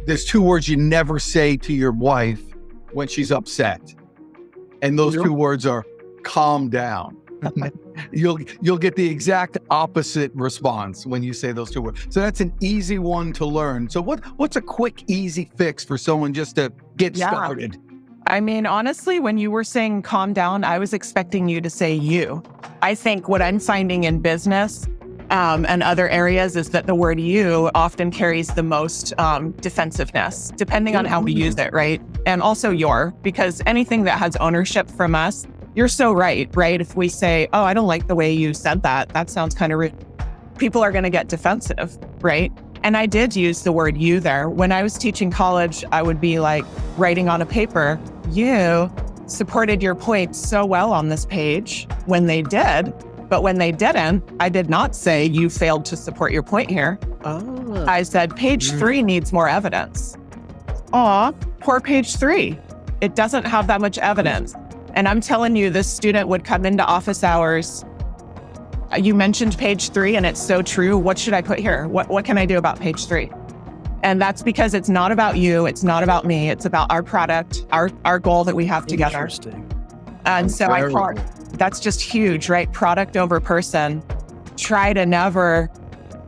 there's two words you never say to your wife when she's upset. And those two words are calm down. You'll get the exact opposite response when you say those two words. So that's an easy one to learn. So what's a quick, easy fix for someone just to get started? I mean, honestly, when you were saying calm down, I was expecting you to say you. I think what I'm finding in business and other areas is that the word you often carries the most defensiveness, depending on how we use it, right? And also your, because anything that has ownership from us, you're so right? If we say, oh, I don't like the way you said that, that sounds kind of rude, people are going to get defensive, right? And I did use the word you there. When I was teaching college, I would be like writing on a paper, you supported your point so well on this page when they did, but when they didn't, I did not say you failed to support your point here. Oh. I said, page 3 needs more evidence. Aw, poor page 3. It doesn't have that much evidence. And I'm telling you, this student would come into office hours. You mentioned page 3 and it's so true. What should I put here? What can I do about page 3? And that's because it's not about you. It's not about me. It's about our product, our goal that we have together. Interesting. And so I thought that's just huge, right? Product over person. Try to never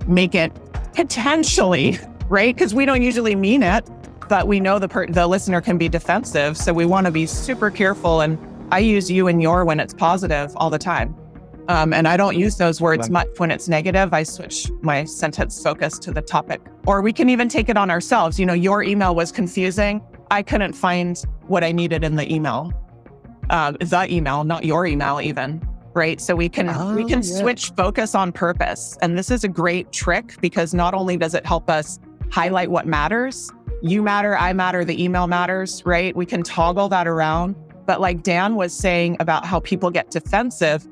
make it potentially, right? Because we don't usually mean it, but we know the listener can be defensive. So we want to be super careful. And I use you and your when it's positive all the time. And I don't use those words much when it's negative. I switch my sentence focus to the topic. Or we can even take it on ourselves. You know, your email was confusing. I couldn't find what I needed in the email. The email, not your email even, right? So we can switch focus on purpose. And this is a great trick because not only does it help us highlight what matters, you matter, I matter, the email matters, right? We can toggle that around. But like Dan was saying about how people get defensive,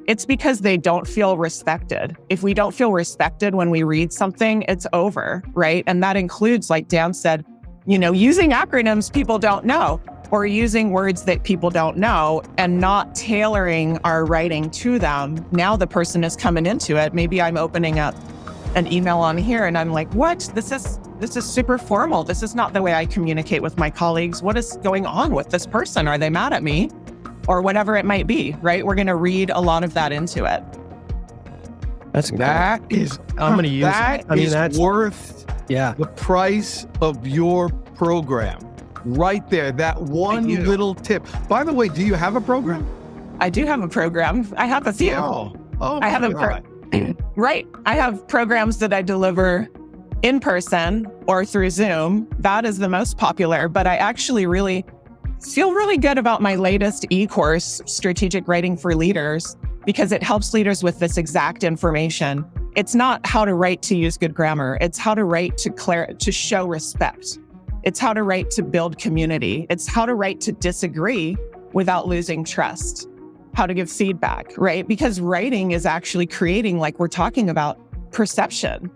it's because they don't feel respected. If we don't feel respected when we read something, it's over, right? And that includes, like Dan said, you know, using acronyms people don't know, or using words that people don't know and not tailoring our writing to them. Now the person is coming into it. Maybe I'm opening up an email on here and I'm like, what? This is super formal. This is not the way I communicate with my colleagues. What is going on with this person? Are they mad at me? Or whatever it might be, right? We're going to read a lot of that into it. That's I'm going to use that. I mean, that's worth the price of your program. Right there, that one little tip. By the way, do you have a program? I do have a program. I have a few. I have right. I have programs that I deliver in person or through Zoom. That is the most popular, but I actually really feel really good about my latest e-course, Strategic Writing for Leaders, because it helps leaders with this exact information. It's not how to write to use good grammar. It's how to write to show respect. It's how to write to build community. It's how to write to disagree without losing trust. How to give feedback, right? Because writing is actually creating, like we're talking about, perception.